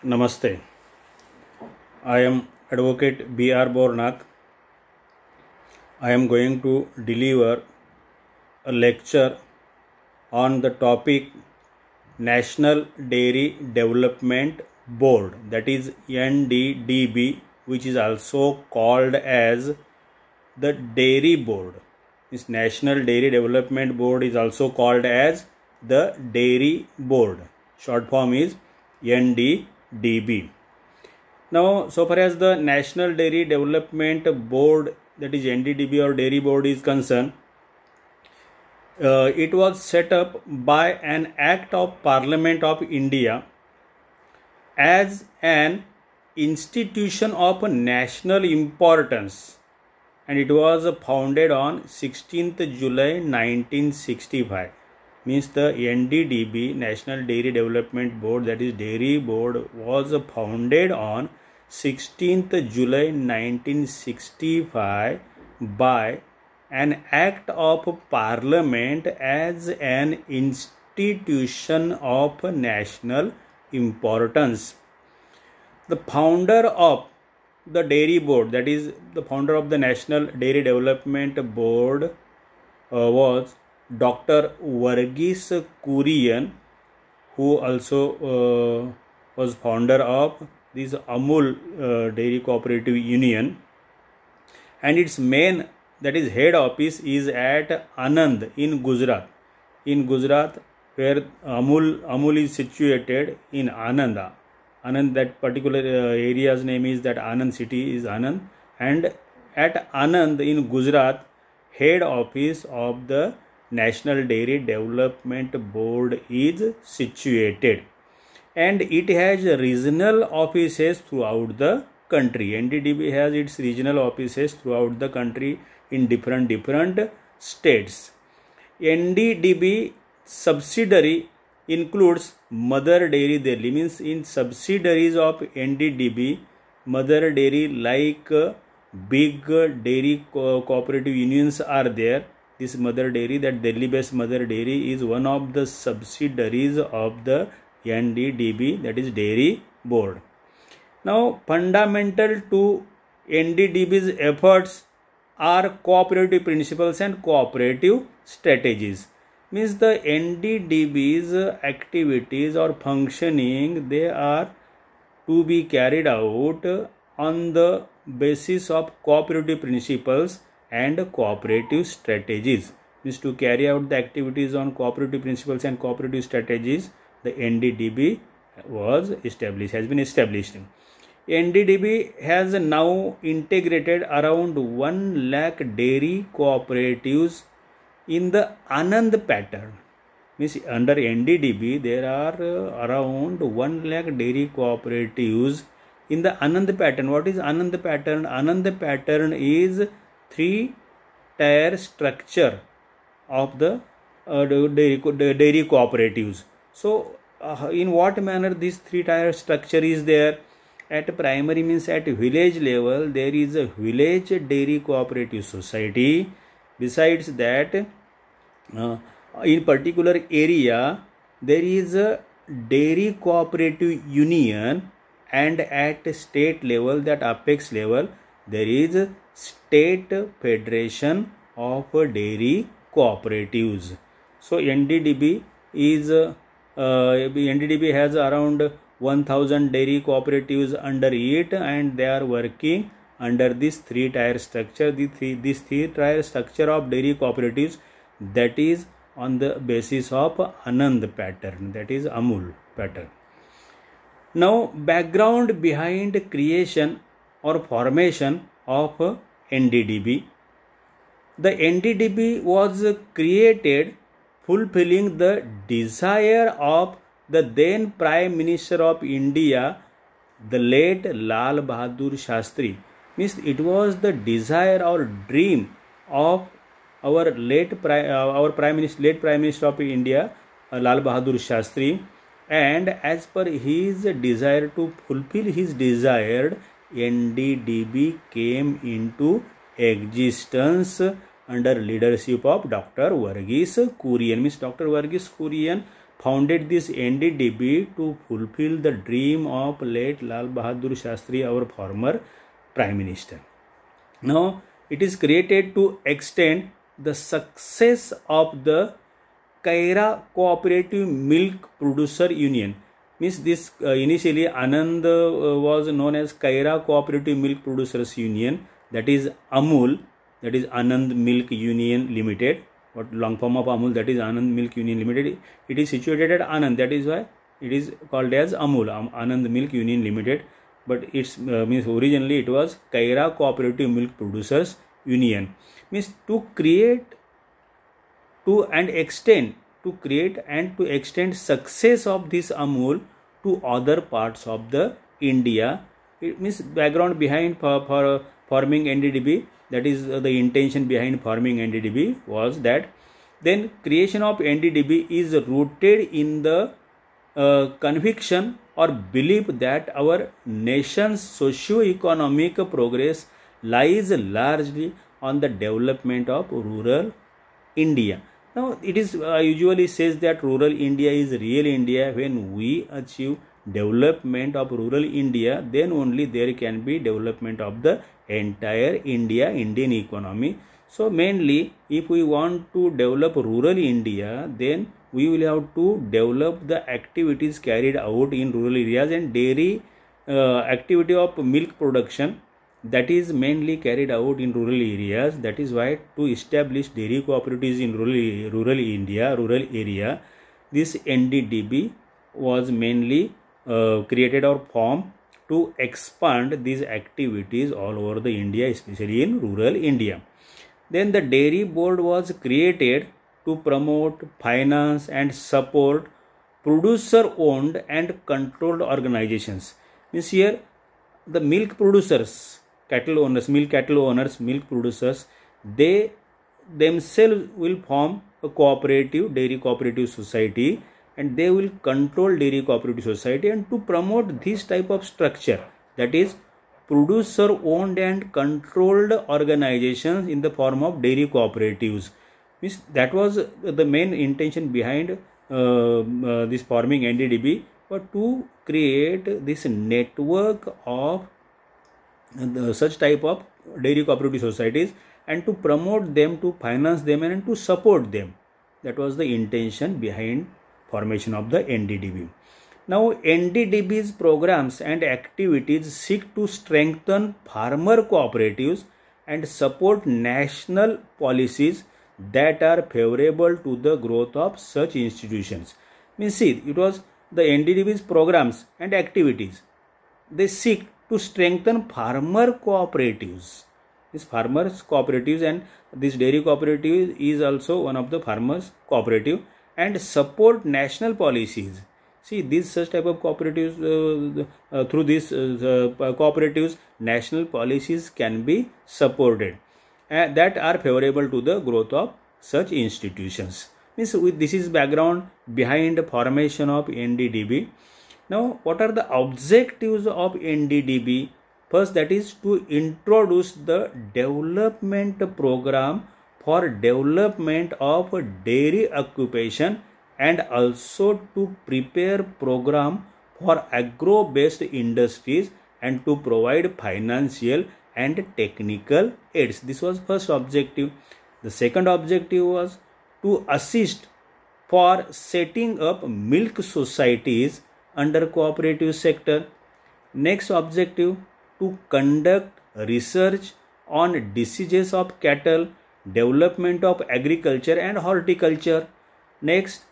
Namaste. I am Advocate B.R. Bornak. I am going to deliver a lecture on the topic National Dairy Development Board, that is Nddb, which is also called as the Dairy Board. This National Dairy Development Board is also called as the Dairy Board. Short form is Nddb. Now, so far as the National Dairy Development Board, that is Nddb or Dairy Board is concerned, it was set up by an Act of Parliament of India as an institution of national importance, and it was founded on 16th July 1965. Means the Nddb, National Dairy Development Board, that is Dairy Board, was founded on 16th July 1965 by an Act of Parliament as an institution of national importance. The founder of the Dairy Board, that is the founder of the National Dairy Development Board, was Dr. Varghese Kurian, who also was founder of this Amul Dairy Cooperative Union, and its main, that is head office, is at Anand in Gujarat. In Gujarat, where Amul is situated in Anand. Anand, that particular area's name is that Anand city is Anand, and at Anand in Gujarat, head office of the National Dairy Development Board is situated, and it has regional offices throughout the country. Nddb has its regional offices throughout the country in different states. Nddb subsidiary includes Mother Dairy Delhi. Means in subsidiaries of Nddb, Mother Dairy like big dairy cooperative unions are there. This Mother Dairy, that Delhi based Mother Dairy, is one of the subsidiaries of the Nddb, that is Dairy Board. Now, fundamental to Nddb's efforts are cooperative principles and cooperative strategies. Means the Nddb's activities or functioning, they are to be carried out on the basis of cooperative principles and cooperative strategies. Means to carry out the activities on cooperative principles and cooperative strategies, the Nddb has been established. Nddb has now integrated around 1 lakh dairy cooperatives in the Anand pattern. Means under Nddb there are around 1 lakh dairy cooperatives in the Anand pattern. What is Anand pattern? Anand pattern is 3-tier structure of the dairy cooperatives. So, in what manner this 3-tier structure is there? At primary, means at village level, there is a village dairy cooperative society. Besides that, in particular area, there is a dairy cooperative union, and at state level, that apex level, there is State Federation of Dairy Cooperatives. So Nddb has around 1000 dairy cooperatives under it, and they are working under this 3-tier structure. This 3-tier structure of dairy cooperatives, that is on the basis of Anand pattern, that is Amul pattern. Now, background behind creation or formation of Nddb. The Nddb was created fulfilling the desire of the then Prime Minister of India, the late Lal Bahadur Shastri. Means it was the desire or dream of our late Prime Minister of India, Lal Bahadur Shastri, and as per his desire, to fulfill his desire, Nddb came into existence under leadership of Dr. Varghese Kurian. Means Dr. Varghese Kurian founded this NDDB to fulfill the dream of late Lal Bahadur Shastri, our former Prime Minister. Now, it is created to extend the success of the Kaira Cooperative Milk Producer Union. Means this initially Anand was known as Kaira Cooperative Milk Producers Union, that is AMUL, that is Anand Milk Union Limited. What long form of AMUL, that is Anand Milk Union Limited. It is situated at Anand, that is why it is called as AMUL, Anand Milk Union Limited. But it's means originally it was Kaira Cooperative Milk Producers Union. Means to create and to extend success of this AMUL to other parts of the India. It means background behind for forming NDDB, that is the intention behind forming NDDB was that then creation of NDDB is rooted in the conviction or belief that our nation's socio-economic progress lies largely on the development of rural India. Now, it is usually says that rural India is real India. When we achieve development of rural India, then only there can be development of the entire Indian economy. So, mainly if we want to develop rural India, then we will have to develop the activities carried out in rural areas, and dairy activity of milk production, that is mainly carried out in rural areas. That is why to establish dairy cooperatives in rural area, this NDDB was mainly created or formed to expand these activities all over the India, especially in rural India. Then the dairy board was created to promote, finance and support producer owned and controlled organizations. Means here the milk producers, milk producers, they themselves will form a dairy cooperative society, and they will control dairy cooperative society, and to promote this type of structure, that is producer owned and controlled organizations in the form of dairy cooperatives. Means that was the main intention behind this forming NDDB, but to create this network of such type of dairy cooperative societies and to promote them, to finance them and to support them. That was the intention behind formation of the NDDB. Now, NDDB's programs and activities seek to strengthen farmer cooperatives and support national policies that are favorable to the growth of such institutions. Means see, it was the NDDB's programs and activities. They seek to strengthen farmer cooperatives. These farmers cooperatives, and this dairy cooperative is also one of the farmers cooperative, and support national policies. See, these such type of cooperatives, through these cooperatives, national policies can be supported that are favorable to the growth of such institutions. Means this is background behind the formation of NDDB. Now, what are the objectives of NDDB? First, that is to introduce the development program for development of dairy occupation, and also to prepare program for agro-based industries and to provide financial and technical aids. This was first objective. The second objective was to assist for setting up milk societies under cooperative sector. Next objective, to conduct research on diseases of cattle, development of agriculture and horticulture. Next,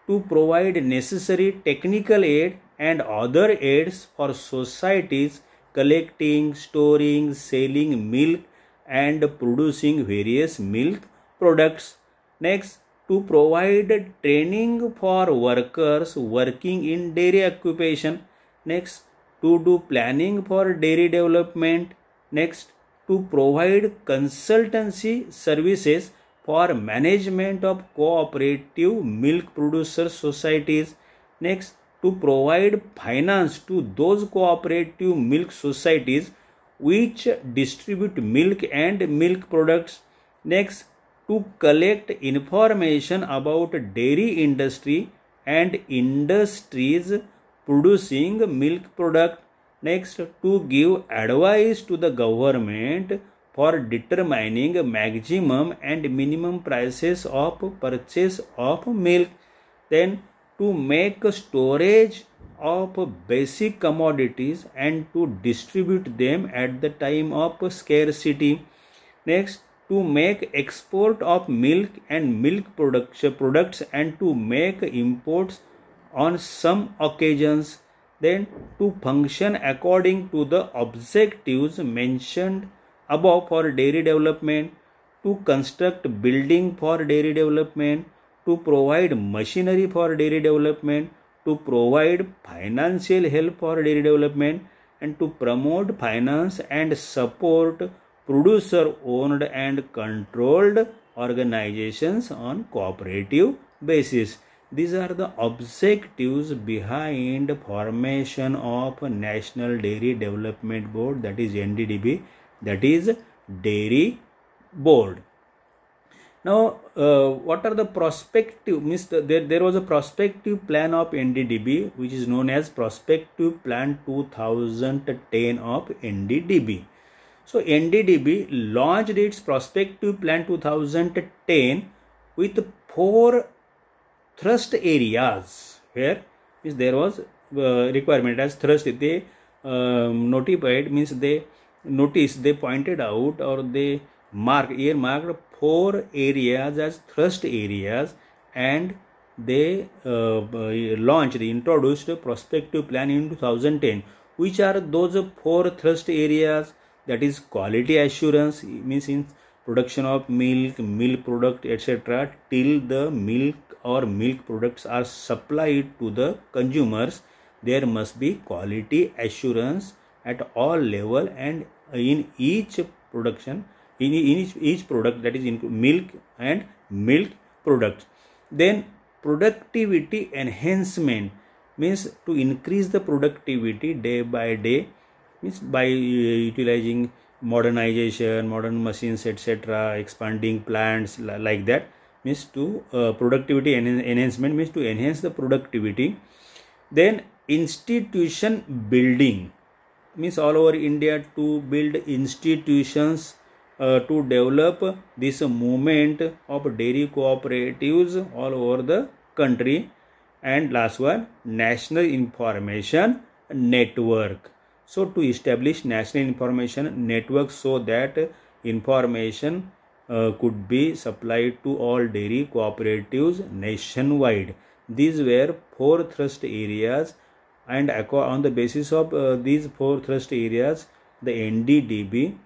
to provide necessary technical aid and other aids for societies collecting, storing, selling milk and producing various milk products. Next, to provide training for workers working in dairy occupation. Next, to do planning for dairy development. Next, to provide consultancy services for management of cooperative milk producer societies. Next, to provide finance to those cooperative milk societies which distribute milk and milk products. Next, to collect information about dairy industry and industries producing milk product. Next, to give advice to the government for determining maximum and minimum prices of purchase of milk. Then, to make storage of basic commodities and to distribute them at the time of scarcity. Next, to make export of milk and milk products and to make imports on some occasions. Then, to function according to the objectives mentioned above for dairy development, to construct building for dairy development, to provide machinery for dairy development, to provide financial help for dairy development, and to promote finance and support producer owned and controlled organizations on cooperative basis. These are the objectives behind formation of National Dairy Development Board, that is NDDB, that is Dairy Board. Now, what are the prospective, there was a prospective plan of NDDB which is known as Prospective Plan 2010 of NDDB. So, NDDB launched its Prospective Plan 2010 with 4 thrust areas where there was requirement as thrust. They notified, they pointed out or they earmarked 4 areas as thrust areas, and they introduced a prospective plan in 2010. Which are those 4 thrust areas? That is quality assurance, means in production of milk, milk product, etc. till the milk or milk products are supplied to the consumers, there must be quality assurance at all level and in each production, in each product, that is in milk and milk products. Then productivity enhancement means to increase the productivity day by day, means by utilizing modernization, modern machines, etc., expanding plants like that, means to productivity enhancement means to enhance the productivity. Then institution building means all over India to build institutions to develop this movement of dairy cooperatives all over the country. And last one, national information network. So to establish national information network so that information could be supplied to all dairy cooperatives nationwide. These were 4 thrust areas, and on the basis of these 4 thrust areas, the NDDB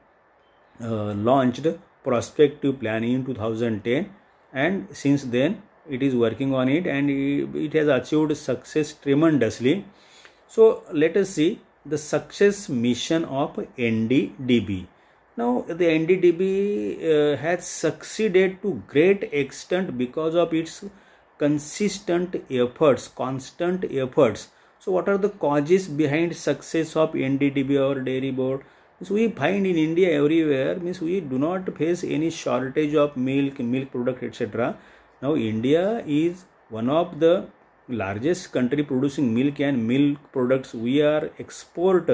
launched prospective plan in 2010, and since then it is working on it and it has achieved success tremendously. So let us see the success mission of NDDB. Now the NDDB has succeeded to great extent because of its constant efforts. So what are the causes behind success of NDDB or Dairy Board? So we find in India everywhere, means we do not face any shortage of milk product, etc. Now India is one of the largest country producing milk and milk products. We are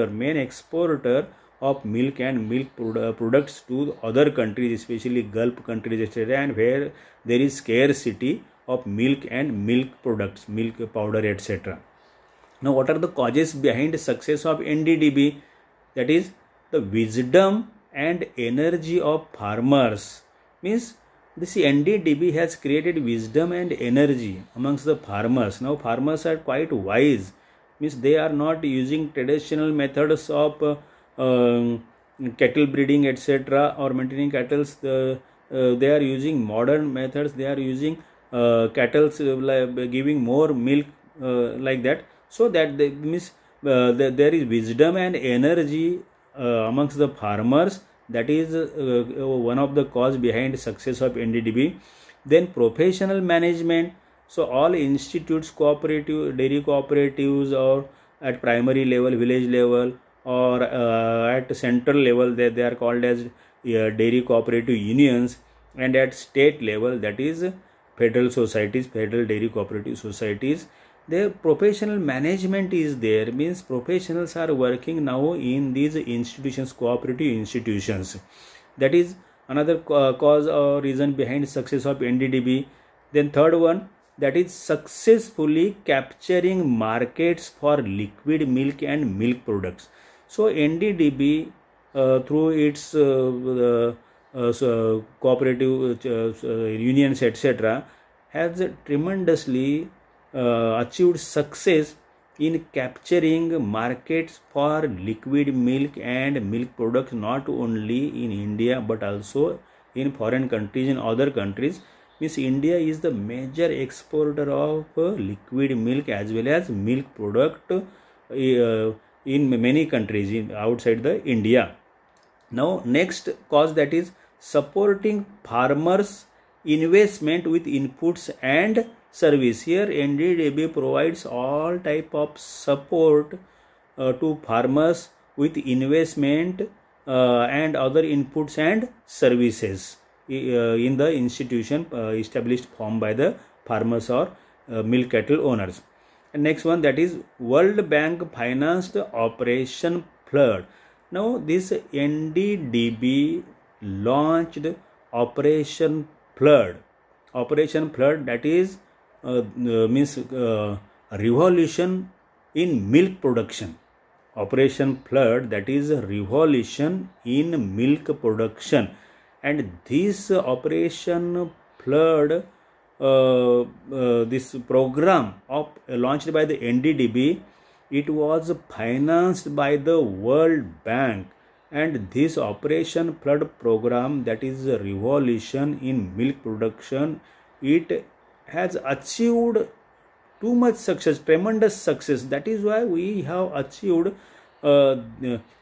main exporter of milk and milk products to other countries, especially Gulf countries, etc., and where there is scarcity of milk and milk products, milk powder, etc. Now what are the causes behind the success of NDDB? That is the wisdom and energy of farmers. Means this NDDB has created wisdom and energy amongst the farmers. Now farmers are quite wise, means they are not using traditional methods of cattle breeding, etc., or maintaining cattle. They are using modern methods. They are using cattle giving more milk, like that. So that there is wisdom and energy amongst the farmers. That is one of the cause behind success of NDDB. Then professional management. So all institutes, dairy cooperatives, or at primary level, village level, or at central level, they are called as dairy cooperative unions, and at state level, that is federal societies, federal dairy cooperative societies. Their professional management is there, means professionals are working now in these institutions, cooperative institutions. That is another cause or reason behind success of Nddb. Then third one, that is successfully capturing markets for liquid milk and milk products. So Nddb through its cooperative unions etc. has tremendously achieved success in capturing markets for liquid milk and milk products, not only in India but also in foreign countries and other countries. Means India is the major exporter of liquid milk as well as milk product in many countries outside the India. Now next cause, that is supporting farmers investment with inputs and service. Here Nddb provides all type of support to farmers with investment and other inputs and services in the institution established formed by the farmers or milk cattle owners. And next one, that is World Bank financed Operation Flood. Now this Nddb launched Operation Flood. Operation Flood, that is means revolution in milk production. Operation Flood, that is revolution in milk production. And this Operation Flood, this program launched by the Nddb, it was financed by the World Bank. And this Operation Flood program, that is a revolution in milk production, it has achieved too much success, tremendous success. That is why we have achieved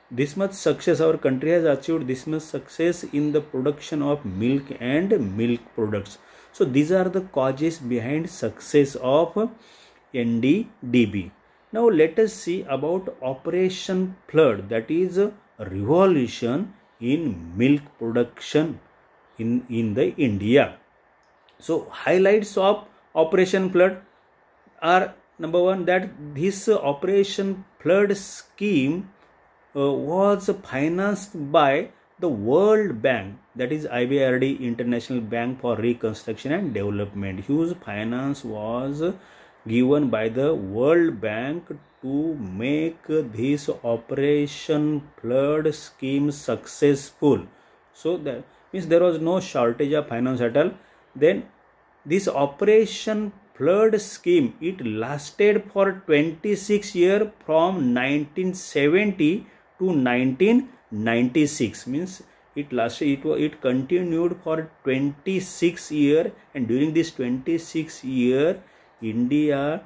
this much success. Our country has achieved this much success in the production of milk and milk products. So these are the causes behind success of Nddb. Now let us see about Operation Flood, that is a revolution in milk production in the India. So highlights of Operation Flood are, number one, that this Operation Flood scheme was financed by the World Bank, that is IBRD, International Bank for Reconstruction and Development. Huge finance was given by the World Bank to make this Operation Flood scheme successful. So that means there was no shortage of finance at all. Then this Operation Flood scheme, it lasted for 26 years from 1970 to 1996. Means it lasted, it continued for 26 years, and during this 26 year India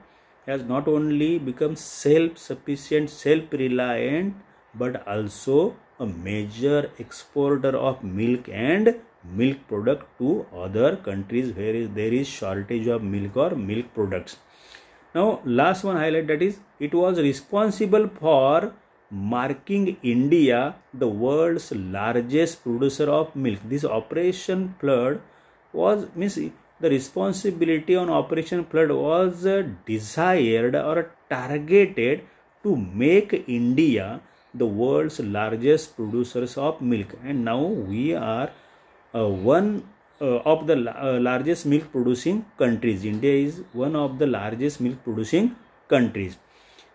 has not only become self-sufficient, self-reliant, but also a major exporter of milk and milk product to other countries where there is shortage of milk or milk products. Now last one highlight, that is it was responsible for marking India the world's largest producer of milk. This Operation Flood was, means the responsibility on Operation Flood was desired or targeted to make India the world's largest producers of milk. And now we are one of the largest milk producing countries. India is one of the largest milk producing countries.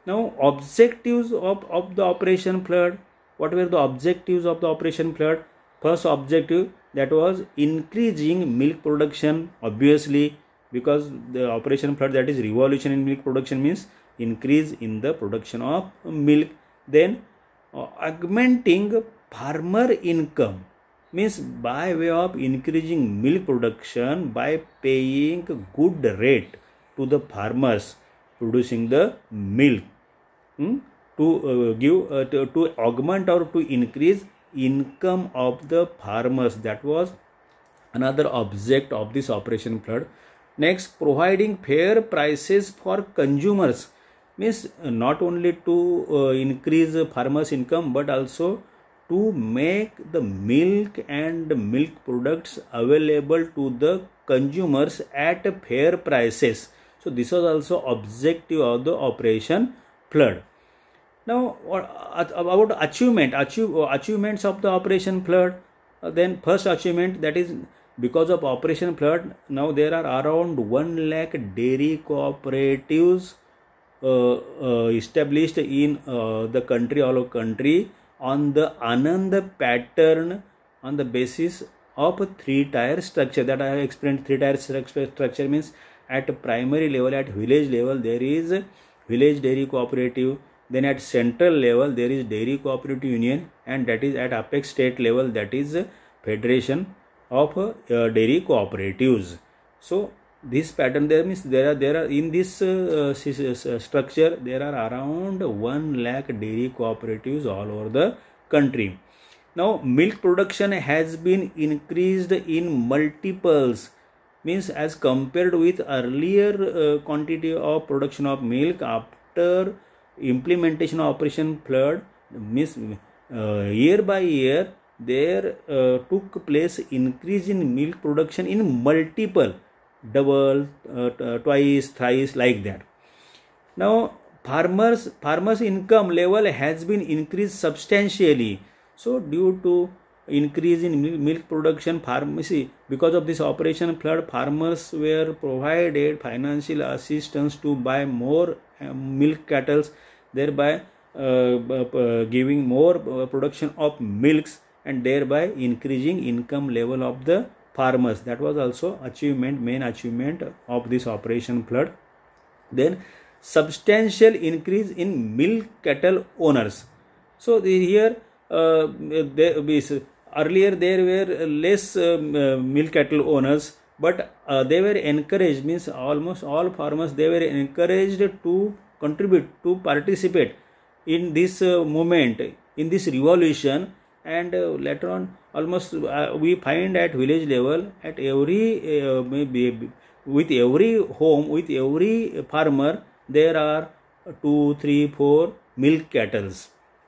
Now objectives of the Operation Flood. What were the objectives of the Operation Flood? First objective, that was increasing milk production, obviously, because the Operation Flood, that is revolution in milk production, means increase in the production of milk. Then augmenting farmer income, means by way of increasing milk production by paying good rate to the farmers producing the milk, to augment or to increase income of the farmers. That was another object of this Operation Flood. Next, providing fair prices for consumers, means not only to increase farmers income, but also to make the milk and milk products available to the consumers at fair prices. So this was also objective of the Operation Flood. Now about achievements of the Operation Flood. Then first achievement, that is because of Operation Flood, now there are around 1 lakh dairy cooperatives established in the country, all over country, on the Anand pattern, on the basis of 3-tier structure that I have explained. 3-tier structure means at primary level, at village level, there is village dairy cooperative. Then at central level, there is dairy cooperative union, and that is at apex state level, that is Federation of Dairy Cooperatives. So this pattern there means there are in this structure there are around 1 lakh dairy cooperatives all over the country. Now milk production has been increased in multiples, means as compared with earlier quantity of production of milk after implementation of Operation Flood, means year by year there took place increase in milk production in multiple, double, twice, thrice, like that. Now farmers income level has been increased substantially. So due to increase in milk production, because of this Operation Flood, farmers were provided financial assistance to buy more milk cattle, thereby giving more production of milks, and thereby increasing income level of the farmers. That was also main achievement of this Operation Flood. Then substantial increase in milk cattle owners. So here earlier there were less milk cattle owners, but they were encouraged, means almost all farmers, they were encouraged to contribute, to participate in this movement, in this revolution. And later on, almost we find at village level, at every with every home, with every farmer, there are 2, 3, 4 milk cattle.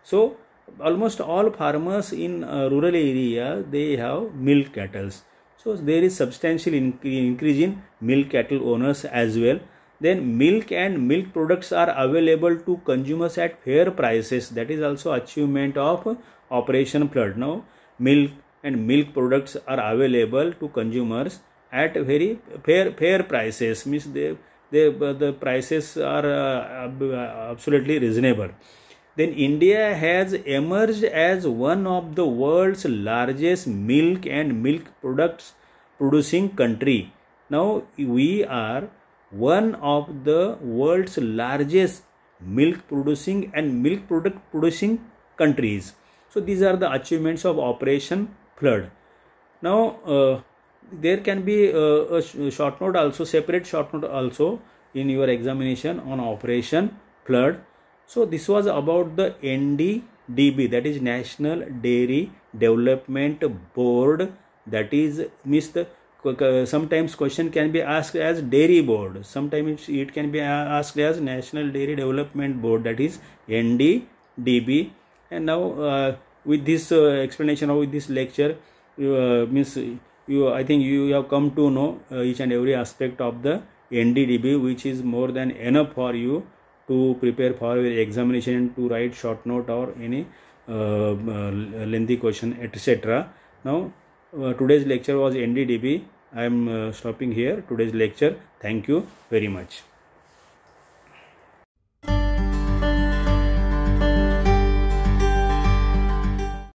So almost all farmers in rural area, they have milk cattle. So there is substantial increase in milk cattle owners as well. Then milk and milk products are available to consumers at fair prices. That is also achievement of Operation Flood. Now milk and milk products are available to consumers at very fair prices, means the prices are absolutely reasonable. Then India has emerged as one of the world's largest milk and milk products producing country. Now we are one of the world's largest milk producing and milk product producing countries. So these are the achievements of Operation Flood. Now there can be a short note also, separate short note also in your examination on Operation Flood. So this was about the Nddb, that is National Dairy Development Board. That is, means the sometimes question can be asked as Dairy Board, sometimes it can be asked as National Dairy Development Board, that is Nddb. And now with this explanation or with this lecture, I think you have come to know each and every aspect of the Nddb, which is more than enough for you to prepare for your examination, to write short note or any lengthy question, etc. Now today's lecture was Nddb. I am stopping here today's lecture. Thank you very much.